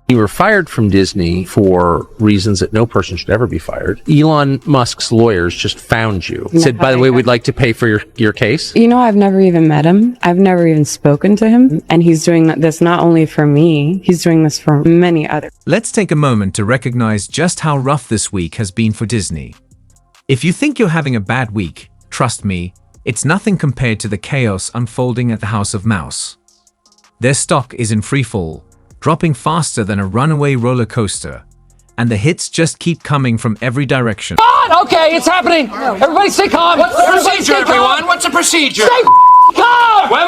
You were fired from Disney for reasons that no person should ever be fired. Elon Musk's lawyers just found you. Said, by the way, we'd like to pay for your case. You know, I've never even met him. I've never even spoken to him. And he's doing this not only for me, he's doing this for many others. Let's take a moment to recognize just how rough this week has been for Disney. If you think you're having a bad week, trust me, it's nothing compared to the chaos unfolding at the House of Mouse. Their stock is in free fall, dropping faster than a runaway roller coaster, and the hits just keep coming from every direction. Okay, it's happening. Everybody stay calm. What's the procedure, everyone? What's the procedure? Stay calm. Wait.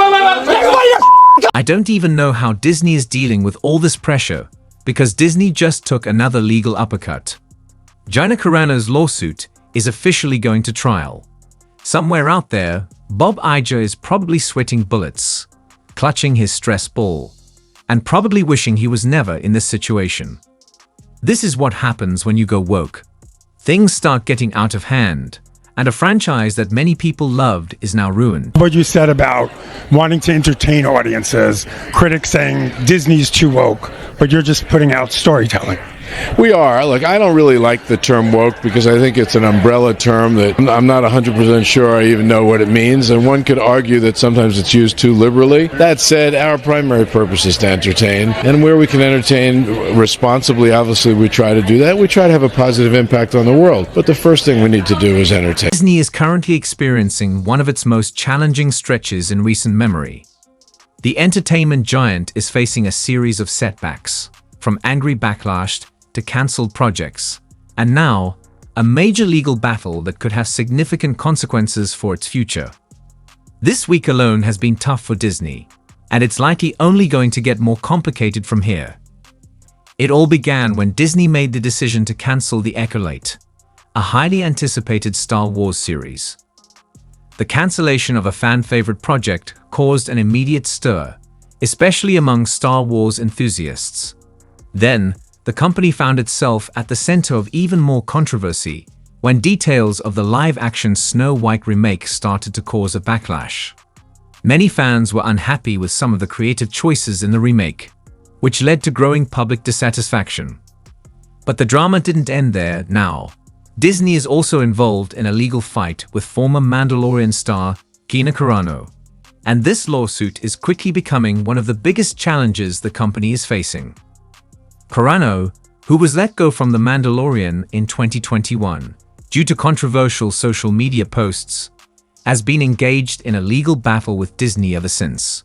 Everybody. I don't even know how Disney is dealing with all this pressure, because Disney just took another legal uppercut. Gina Carano's lawsuit is officially going to trial. Somewhere out there, Bob Iger is probably sweating bullets, clutching his stress ball, and probably wishing he was never in this situation. This is what happens when you go woke. Things start getting out of hand, and a franchise that many people loved is now ruined. What you said about wanting to entertain audiences, critics saying Disney's too woke, but you're just putting out storytelling. We are. Look, I don't really like the term woke because I think it's an umbrella term that I'm not 100% sure I even know what it means, and one could argue that sometimes it's used too liberally. That said, our primary purpose is to entertain, and where we can entertain responsibly, obviously we try to do that. We try to have a positive impact on the world, but the first thing we need to do is entertain. Disney is currently experiencing one of its most challenging stretches in recent memory. The entertainment giant is facing a series of setbacks, from angry backlash to cancelled projects, and now a major legal battle that could have significant consequences for its future. This week alone has been tough for Disney, and it's likely only going to get more complicated from here. It all began when Disney made the decision to cancel The Acolyte, a highly anticipated Star Wars series. The cancellation of a fan-favorite project caused an immediate stir, especially among Star Wars enthusiasts. Then, the company found itself at the center of even more controversy when details of the live-action Snow White remake started to cause a backlash. Many fans were unhappy with some of the creative choices in the remake, which led to growing public dissatisfaction. But the drama didn't end there now. Disney is also involved in a legal fight with former Mandalorian star Gina Carano, and this lawsuit is quickly becoming one of the biggest challenges the company is facing. Carano, who was let go from The Mandalorian in 2021 due to controversial social media posts, has been engaged in a legal battle with Disney ever since.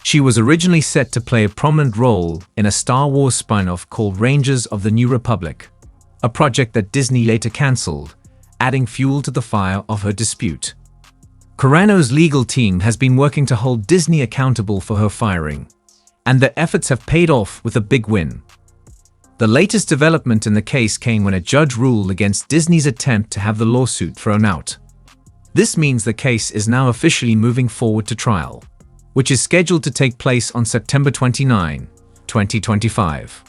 She was originally set to play a prominent role in a Star Wars spin-off called Rangers of the New Republic, a project that Disney later cancelled, adding fuel to the fire of her dispute. Carano's legal team has been working to hold Disney accountable for her firing, and their efforts have paid off with a big win. The latest development in the case came when a judge ruled against Disney's attempt to have the lawsuit thrown out. This means the case is now officially moving forward to trial, which is scheduled to take place on September 29, 2025.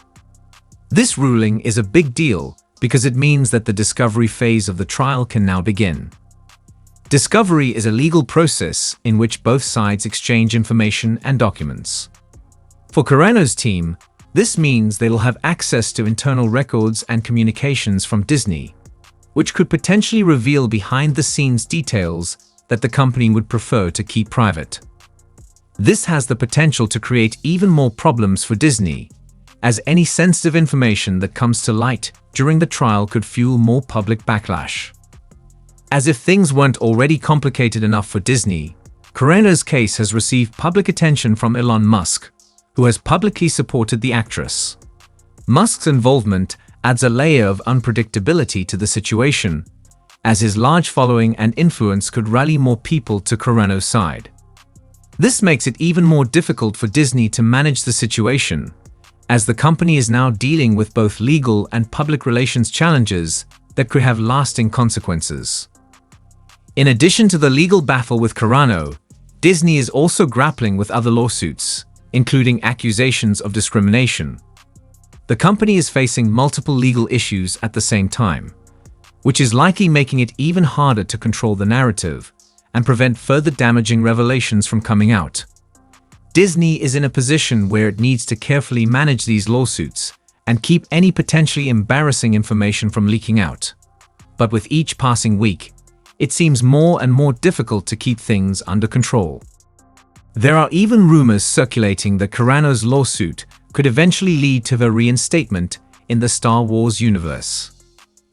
This ruling is a big deal because it means that the discovery phase of the trial can now begin. Discovery is a legal process in which both sides exchange information and documents. For Carano's team, this means they will have access to internal records and communications from Disney, which could potentially reveal behind-the-scenes details that the company would prefer to keep private. This has the potential to create even more problems for Disney, as any sensitive information that comes to light during the trial could fuel more public backlash. As if things weren't already complicated enough for Disney, Carano's case has received public attention from Elon Musk, who has publicly supported the actress. Musk's involvement adds a layer of unpredictability to the situation, as his large following and influence could rally more people to Carano's side. This makes it even more difficult for Disney to manage the situation, as the company is now dealing with both legal and public relations challenges that could have lasting consequences. In addition to the legal battle with Carano, Disney is also grappling with other lawsuits, including accusations of discrimination. The company is facing multiple legal issues at the same time, which is likely making it even harder to control the narrative and prevent further damaging revelations from coming out. Disney is in a position where it needs to carefully manage these lawsuits and keep any potentially embarrassing information from leaking out. But with each passing week, it seems more and more difficult to keep things under control. There are even rumors circulating that Carano's lawsuit could eventually lead to the reinstatement in the Star Wars universe.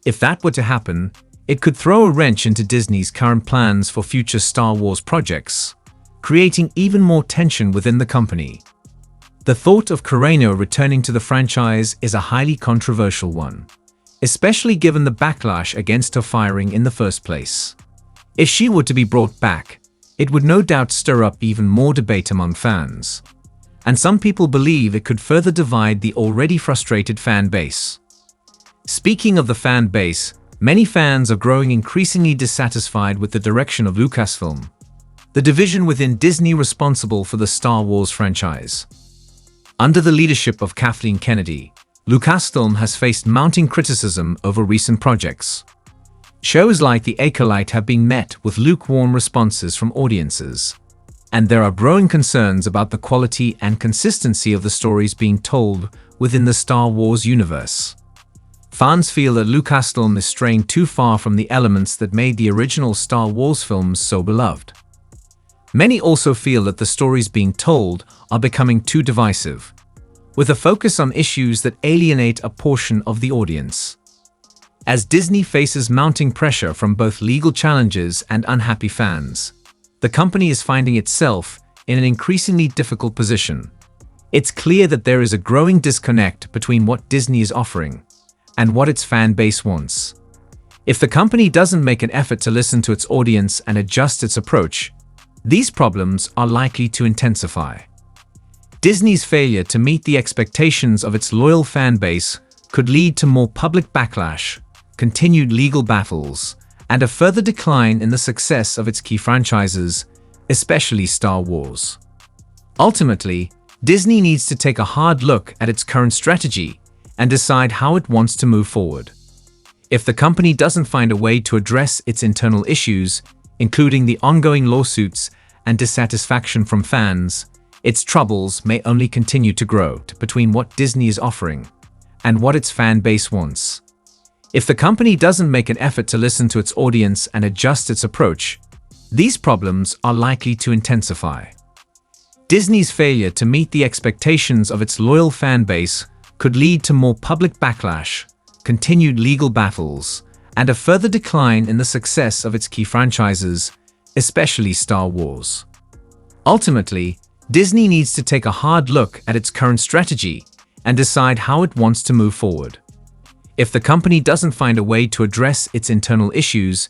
If that were to happen, it could throw a wrench into Disney's current plans for future Star Wars projects, creating even more tension within the company. The thought of Carano returning to the franchise is a highly controversial one, especially given the backlash against her firing in the first place. If she were to be brought back, it would no doubt stir up even more debate among fans. And some people believe it could further divide the already frustrated fan base. Speaking of the fan base, many fans are growing increasingly dissatisfied with the direction of Lucasfilm, the division within Disney responsible for the Star Wars franchise. Under the leadership of Kathleen Kennedy, Lucasfilm has faced mounting criticism over recent projects. Shows like The Acolyte have been met with lukewarm responses from audiences, and there are growing concerns about the quality and consistency of the stories being told within the Star Wars universe. Fans feel that Lucasfilm is straying too far from the elements that made the original Star Wars films so beloved. Many also feel that the stories being told are becoming too divisive, with a focus on issues that alienate a portion of the audience. As Disney faces mounting pressure from both legal challenges and unhappy fans, the company is finding itself in an increasingly difficult position. It's clear that there is a growing disconnect between what Disney is offering and what its fan base wants. If the company doesn't make an effort to listen to its audience and adjust its approach, these problems are likely to intensify. Disney's failure to meet the expectations of its loyal fan base could lead to more public backlash, continued legal battles, and a further decline in the success of its key franchises, especially Star Wars. Ultimately, Disney needs to take a hard look at its current strategy and decide how it wants to move forward. If the company doesn't find a way to address its internal issues, including the ongoing lawsuits and dissatisfaction from fans, its troubles may only continue to grow between what Disney is offering and what its fan base wants. If the company doesn't make an effort to listen to its audience and adjust its approach, these problems are likely to intensify. Disney's failure to meet the expectations of its loyal fan base could lead to more public backlash, continued legal battles, and a further decline in the success of its key franchises, especially Star Wars. Ultimately, Disney needs to take a hard look at its current strategy and decide how it wants to move forward. If the company doesn't find a way to address its internal issues,